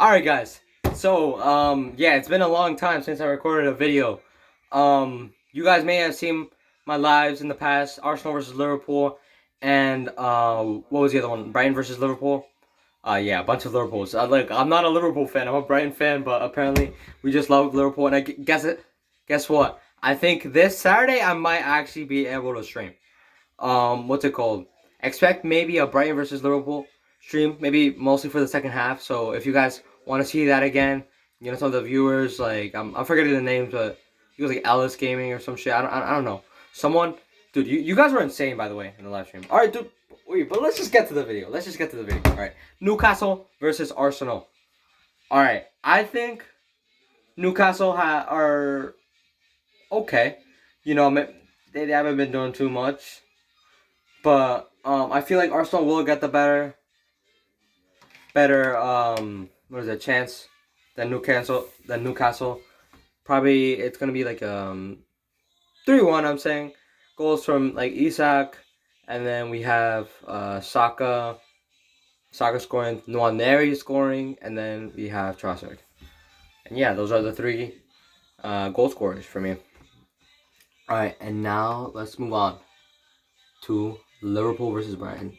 Alright guys, so yeah, it's been a long time since I recorded a video. You guys may have seen my lives in the past, Arsenal versus Liverpool, and what was the other one? Brighton versus Liverpool. Yeah, a bunch of Liverpools. I'm not a Liverpool fan, I'm a Brighton fan, but apparently we just love Liverpool, and guess what? I think this Saturday I might actually be able to stream. What's it called? Expect maybe a Brighton versus Liverpool stream, maybe mostly for the second half. So if you guys want to see that again, some of the viewers like I'm forgetting the names, but he was like Alice Gaming or some shit. I don't know. Someone, dude, you guys were insane by the way in the live stream. All right, dude. Wait, but let's just get to the video. All right, Newcastle versus Arsenal. All right, I think Newcastle are okay. You know, they haven't been doing too much. But I feel like Arsenal will get the better what is it, chance than Newcastle. Probably it's gonna be like 3-1. I'm saying goals from like Isak, and then we have Saka scoring, Nwaneri scoring, and then we have Trossard. And yeah, those are the three goal scorers for me. All right, and now let's move on to Liverpool versus Brighton.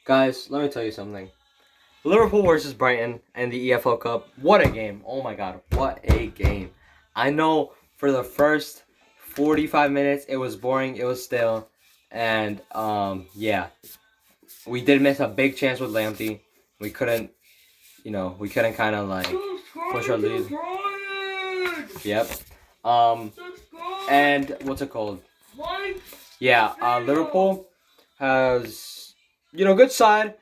Guys, let me tell you something. Liverpool versus Brighton and the EFL Cup. What a game. Oh my god, what a game. I know for the first 45 minutes it was boring, it was stale. And yeah. We did miss a big chance with Lamptey. We couldn't kind of like push our lead. Yep. And what's it called? Yeah, Liverpool has good side.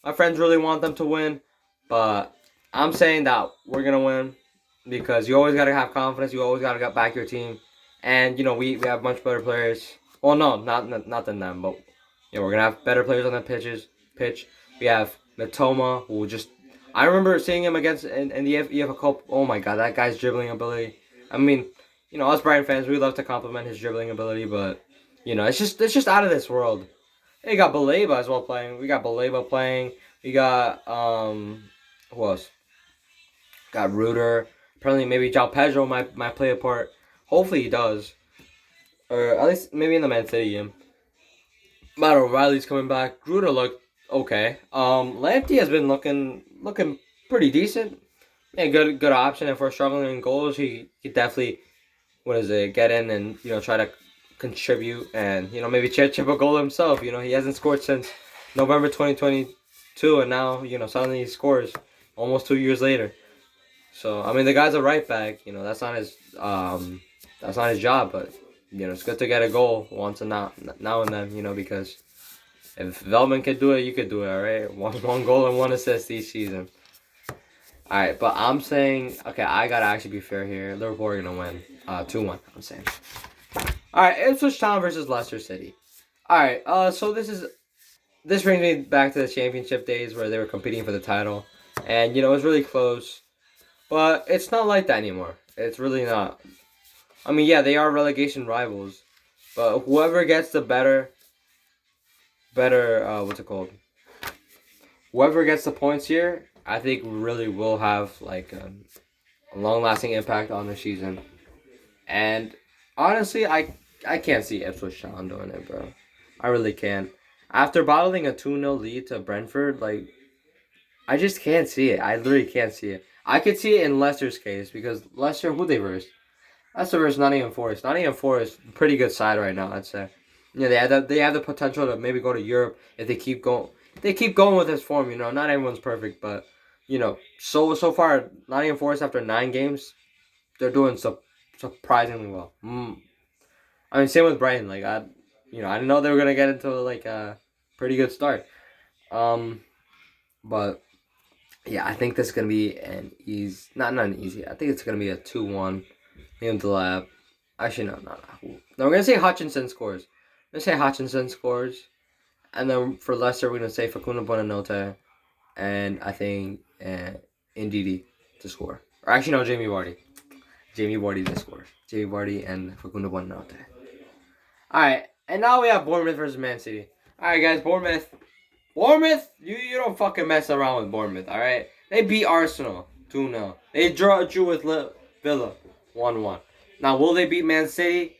My friends really want them to win, but I'm saying that we're gonna win because you always gotta have confidence. You always gotta back your team, and we have much better players. Well, no, not than them, but we're gonna have better players on the pitch. We have Matoma, who just I remember seeing him against in the EFL Cup. Oh my god, that guy's dribbling ability. I mean, us Brighton fans, we love to compliment his dribbling ability, but it's just out of this world. Hey, you got Baleba as well playing. We got Baleba playing. We got who else? Got Reuter. Apparently maybe João Pedro might play a part. Hopefully he does. Or at least maybe in the Man City game. Matt O'Reilly's coming back. Reuter looked okay. Lamptey has been looking pretty decent. Yeah, good option. If we're struggling in goals, he could definitely get in and try to contribute and maybe chip a goal himself. He hasn't scored since November 2022, and now suddenly he scores almost 2 years later. So I mean the guy's a right back. That's not his job, but it's good to get a goal once and now and then. Because if Veltman could do it, you could do it. All right, one goal and 1 assist each season. All right, but I'm saying okay. I gotta actually be fair here. Liverpool are gonna win 2-1. I'm saying. All right, Ipswich Town versus Leicester City. All right, so this brings me back to the championship days where they were competing for the title, and it was really close, but it's not like that anymore. It's really not. I mean, yeah, they are relegation rivals, but whoever gets the better, what's it called? Whoever gets the points here, I think really will have like a long-lasting impact on the season, and honestly, I can't see Ipswich Town doing it, bro. I really can't. After bottling a 2-0 lead to Brentford, like, I just can't see it. I literally can't see it. I could see it in Leicester's case because Leicester, who they versed? Leicester versus Nottingham Forest. Nottingham Forest, pretty good side right now, I'd say. Yeah, they have the potential to maybe go to Europe if they keep going. They keep going with this form. Not everyone's perfect, but so far Nottingham Forest after 9 games, they're doing surprisingly well. I mean, same with Brighton. Like I didn't know they were gonna get into like a pretty good start. But yeah, I think this is gonna be not an easy. I think it's gonna be a 2-1. Liam Delap. Actually, no. No, we're gonna say Hutchinson scores. And then for Leicester, we're gonna say Facundo Buonanotte, and I think Ndidi to score. Or actually, no, Jamie Vardy. Jamie Vardy to score. Jamie Vardy and Facundo Buonanotte. Alright, and now we have Bournemouth versus Man City. Alright, guys, Bournemouth, you don't fucking mess around with Bournemouth, alright? They beat Arsenal 2-0. They drew with Villa 1-1. Now, will they beat Man City?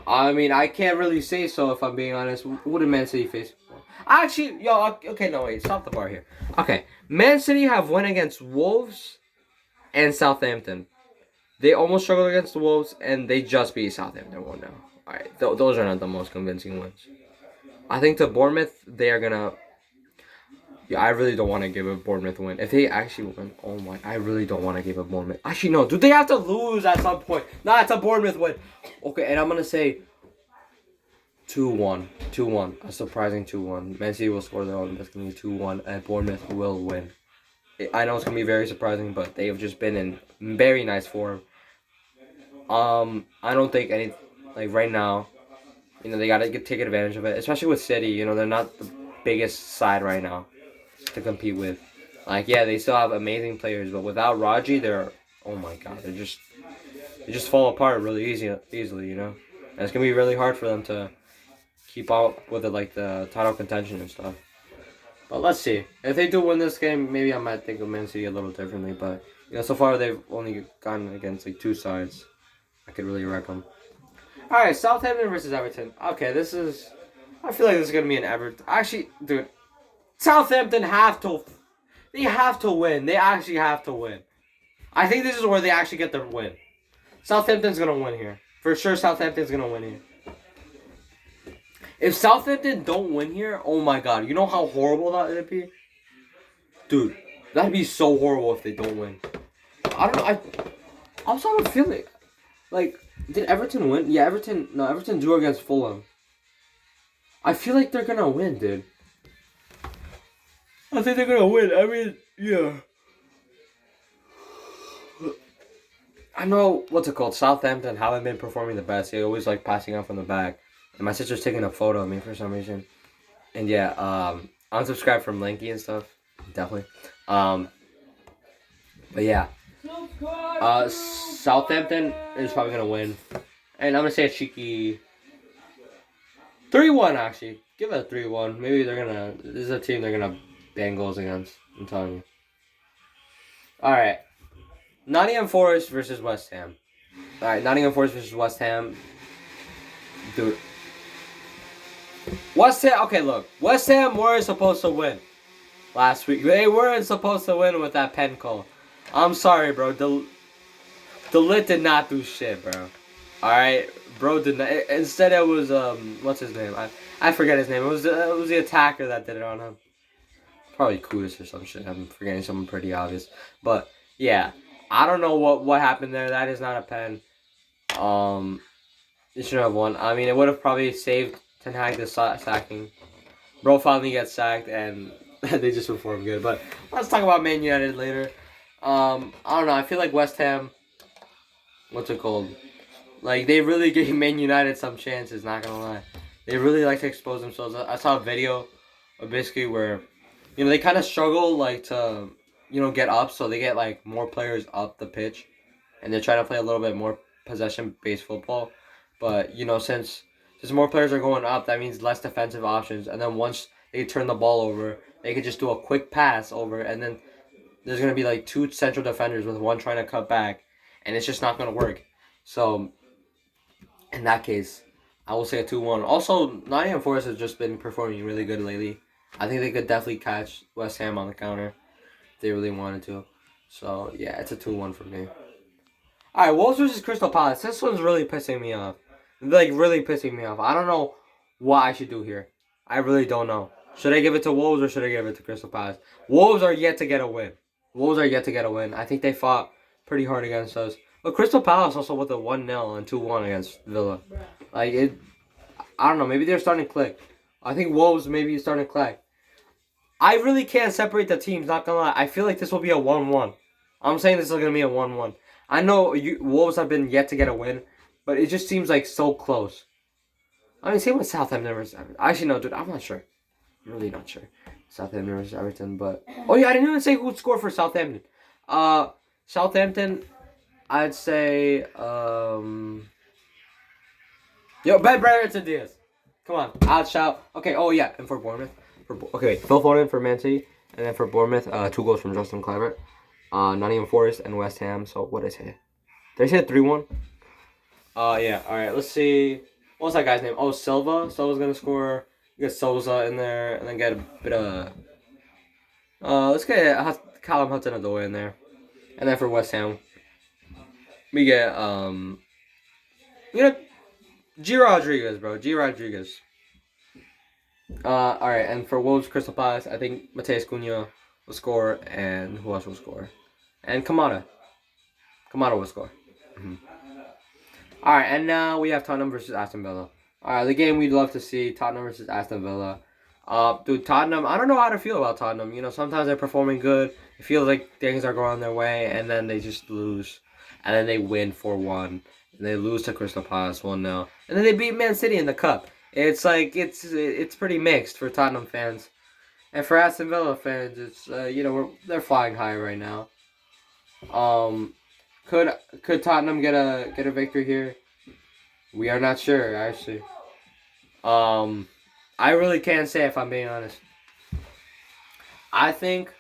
I mean, I can't really say so if I'm being honest. Who did Man City face? Actually, yo, okay, no, wait, stop the bar here. Okay, Man City have won against Wolves and Southampton. They almost struggled against the Wolves, and they just beat Southampton 1-0. Alright, those are not the most convincing wins. I think to Bournemouth, they are gonna. Yeah, I really don't want to give a Bournemouth win. If they actually win, oh my, I really don't want to give a Bournemouth. Actually, no, do they have to lose at some point? Nah, it's a Bournemouth win. Okay, and I'm gonna say 2-1. 2-1. A surprising 2-1. Man City will score their own. That's gonna be 2-1, and Bournemouth will win. I know it's gonna be very surprising, but they have just been in very nice form. I don't think any like right now, you know, they gotta take advantage of it, especially with City. You know, they're not the biggest side right now to compete with. Like, yeah, they still have amazing players, but without Raji, they're, oh my god, they just fall apart really easily, you know. And it's gonna be really hard for them to keep up with it, like the title contention and stuff. But let's see. If they do win this game, maybe I might think of Man City a little differently. But you know, so far they've only gone against like two sides. I could really wreck them. All right, Southampton versus Everton. Okay, this is. I feel like this is gonna be an Everton. Actually, dude, Southampton have to. They have to win. They actually have to win. I think this is where they actually get their win. Southampton's gonna win here for sure. Southampton's gonna win here. If Southampton don't win here, oh my god, you know how horrible that would be? Dude, that'd be so horrible if they don't win. I don't know, I also don't feel it. Like, did Everton win? Yeah, Everton drew against Fulham. I feel like they're gonna win, dude. I think they're gonna win. I mean, yeah. I know, what's it called? Southampton haven't been performing the best. They always like passing out from the back. And my sister's taking a photo of me for some reason. And yeah, unsubscribe from Lanky and stuff. Definitely. But yeah. Southampton is probably going to win. And I'm going to say a cheeky 3-1 actually. Give it a 3-1. Maybe they're going to... This is a team they're going to bang goals against. I'm telling you. Alright. Nottingham Forest versus West Ham. Alright, Nottingham Forest versus West Ham. Dude. West Ham, okay, look. West Ham were supposed to win last week. They weren't supposed to win with that pen call. I'm sorry, bro. The lit did not do shit, bro. Alright? Bro did not. Instead, it was, what's his name? I forget his name. It was the attacker that did it on him. Probably Kudus or some shit. I'm forgetting something pretty obvious. But, yeah. I don't know what happened there. That is not a pen. They should have won. I mean, it would have probably saved Ten Hag the sacking. Bro finally gets sacked, and they just perform good. But let's talk about Man United later. I don't know. I feel like West Ham, what's it called? Like, they really gave Man United some chances, not gonna lie. They really like to expose themselves. I saw a video of basically where, you know, they kind of struggle, like, to, you know, get up. So they get, like, more players up the pitch. And they're trying to play a little bit more possession-based football. But, you know, since more players are going up, that means less defensive options. And then once they turn the ball over, they could just do a quick pass over. And then there's going to be like two central defenders with one trying to cut back. And it's just not going to work. So, in that case, I will say a 2-1. Also, Nottingham Forest has just been performing really good lately. I think they could definitely catch West Ham on the counter if they really wanted to. So, yeah, it's a 2-1 for me. Alright, Wolves versus Crystal Palace. This one's really pissing me off. Like, really pissing me off. I don't know what I should do here. I really don't know. Should I give it to Wolves or should I give it to Crystal Palace? Wolves are yet to get a win. I think they fought pretty hard against us. But Crystal Palace also with a 1-0 and 2-1 against Villa. Like, I don't know. Maybe they're starting to click. I think Wolves maybe is starting to click. I really can't separate the teams, not gonna lie. I feel like this will be a 1-1. I'm saying this is going to be a 1-1. I know Wolves have been yet to get a win. But it just seems like so close. I mean, same with Southampton versus Everton. Actually, no, dude, I'm not sure. I'm really not sure. Southampton versus Everton, but... Oh, yeah, I didn't even say who would score for Southampton. Southampton, I'd say, Yo, Brereton Diaz. Come on, I'll shout. Okay, oh, yeah, and for Bournemouth. Okay, wait, Phil Foden for Man City. And then for Bournemouth, 2 goals from Justin Kluivert. Nottingham Forest and West Ham. So what did I say? Did I say 3-1? Yeah. All right. Let's see. What's that guy's name? Oh, Silva. Silva's gonna score. Get Souza in there, and then get a bit of. Let's get Callum Hudson-Odoi in there, and then for West Ham, we get you know, G Rodriguez, bro. G Rodriguez. All right, and for Wolves Crystal Palace, I think Mateus Cunha will score, and who else will score? And Kamada. Kamada will score. Mm-hmm. All right, and now we have Tottenham versus Aston Villa. All right, the game we'd love to see: Tottenham versus Aston Villa. Dude, Tottenham. I don't know how to feel about Tottenham. You know, sometimes they're performing good. It feels like things are going their way, and then they just lose, and then they win 4-1, and they lose to Crystal Palace 1-0, and then they beat Man City in the cup. It's like it's pretty mixed for Tottenham fans, and for Aston Villa fans, it's they're flying high right now. Could Tottenham get a victory here? We are not sure, actually. I really can't say if I'm being honest. I think,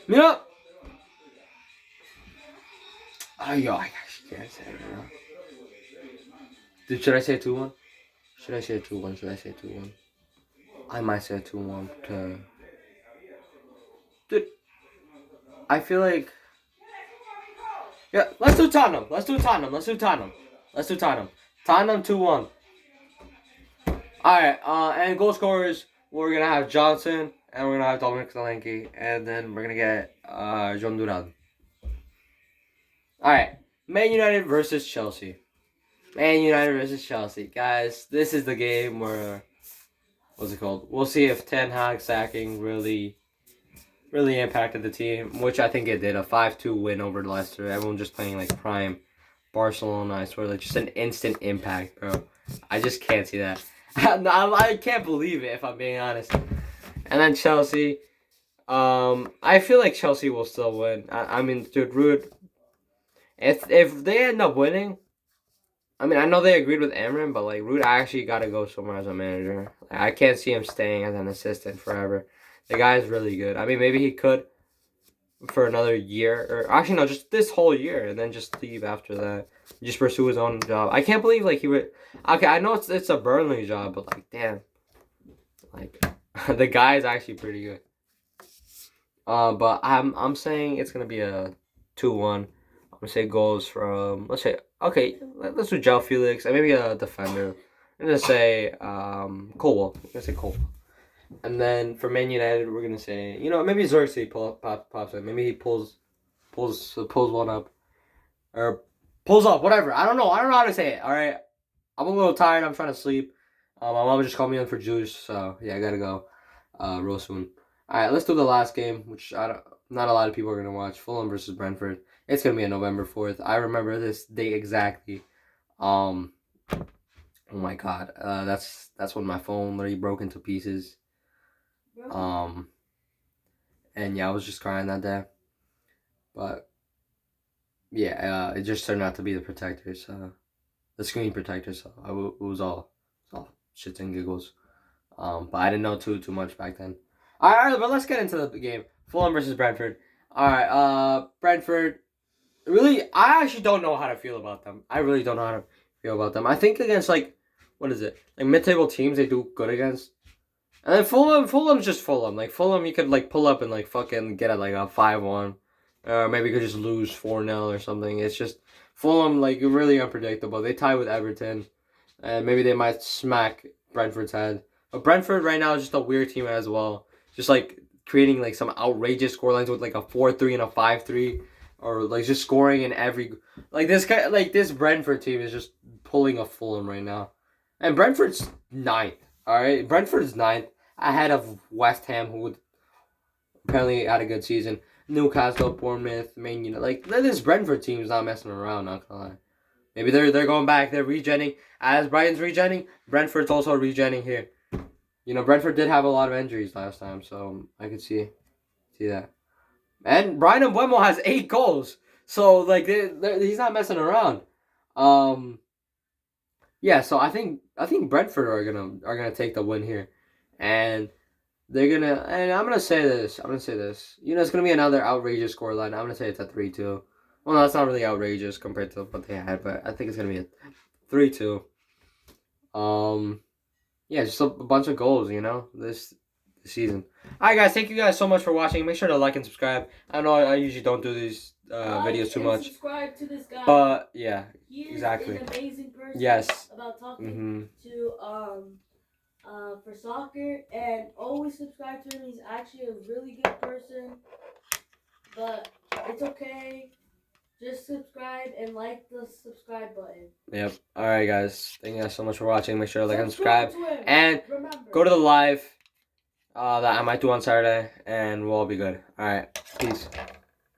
I actually can't say it. Dude, should I say 2-1? Should I say 2-1? Should I say 2-1? I might say 2-1 to. Dude, I feel like. Yeah, let's do Tottenham. Tottenham 2-1. Alright, and goal scorers, we're going to have Johnson, and we're going to have Dominic Solanke, and then we're going to get John Duran. Alright, Man United versus Chelsea. Guys, this is the game where, what's it called? We'll see if Ten Hag sacking really impacted the team, which I think it did. A 5-2 win over Leicester. Everyone just playing like prime Barcelona. I swear, like just an instant impact, bro. I just can't see that. I can't believe it, if I'm being honest. And then Chelsea. I feel like Chelsea will still win. I mean, dude, Ruud. If they end up winning, I mean, I know they agreed with Amrin, but like Ruud actually got to go somewhere as a manager. I can't see him staying as an assistant forever. The guy is really good. I mean, maybe he could for another year, or actually no, just this whole year, and then just leave after that. Just pursue his own job. I can't believe like he would. Okay, I know it's a Burnley job, but like damn, like the guy is actually pretty good. But I'm saying it's gonna be a 2-1. I'm gonna say goals from let's do João Felix and maybe a defender. I'm gonna say Colwell. I'm gonna say Colwell. And then for Man United, we're gonna say maybe Xerxes pops in. Maybe he pulls one up or pulls up, whatever. I don't know how to say it. All right, I'm a little tired. I'm trying to sleep. My mom just called me in for juice, so yeah, I gotta go real soon. All right, let's do the last game, which not a lot of people are gonna watch. Fulham versus Brentford. It's gonna be on November 4th. I remember this date exactly. Oh my god, that's when my phone literally broke into pieces. And yeah, I was just crying that day. But yeah, it just turned out to be the protectors, the screen protectors. So it was all shits and giggles. But I didn't know too much back then. All right, but let's get into the game. Fulham versus Brentford. All right, Brentford. Really, I actually don't know how to feel about them. I really don't know how to feel about them. I think against what is it? Like mid-table teams, they do good against. And then Fulham's just Fulham. Like Fulham, you could like pull up and like fucking get at like a 5-1, or maybe you could just lose 4-0 or something. It's just Fulham like really unpredictable. They tie with Everton, and maybe they might smack Brentford's head. But Brentford right now is just a weird team as well. Just like creating like some outrageous scorelines with like a 4-3 and a 5-3, or like just scoring in every this Brentford team is just pulling a Fulham right now, and Brentford's 9th. All right, Brentford's 9th, ahead of West Ham, who apparently had a good season. Newcastle, Bournemouth, Man United. Like this Brentford team's not messing around. Not gonna lie. Maybe they're going back. They're regenning. As Brighton's regenning, Brentford's also regenning here. Brentford did have a lot of injuries last time, so I could see that. And Brian Mbeumo has 8 goals, so like he's not messing around. Yeah, so I think Brentford are gonna take the win here, and they're gonna, and I'm gonna say this. You know, it's gonna be another outrageous scoreline. I'm gonna say it's a 3-2. Well, no, that's not really outrageous compared to what they had, but I think it's gonna be a 3-2. Yeah, just a bunch of goals. You know, this season. All right, guys. Thank you guys so much for watching. Make sure to like and subscribe. I know I usually don't do these videos too much. Subscribe to this guy. But yeah, he is exactly. an amazing person. Yes. About talking to for soccer, and always subscribe to him. He's actually a really good person. But it's okay. Just subscribe and like the subscribe button. Yep. All right, guys. Thank you guys so much for watching. Make sure to like and subscribe. To and remember, go to the live that I might do on Saturday, and we'll all be good. All right. Peace.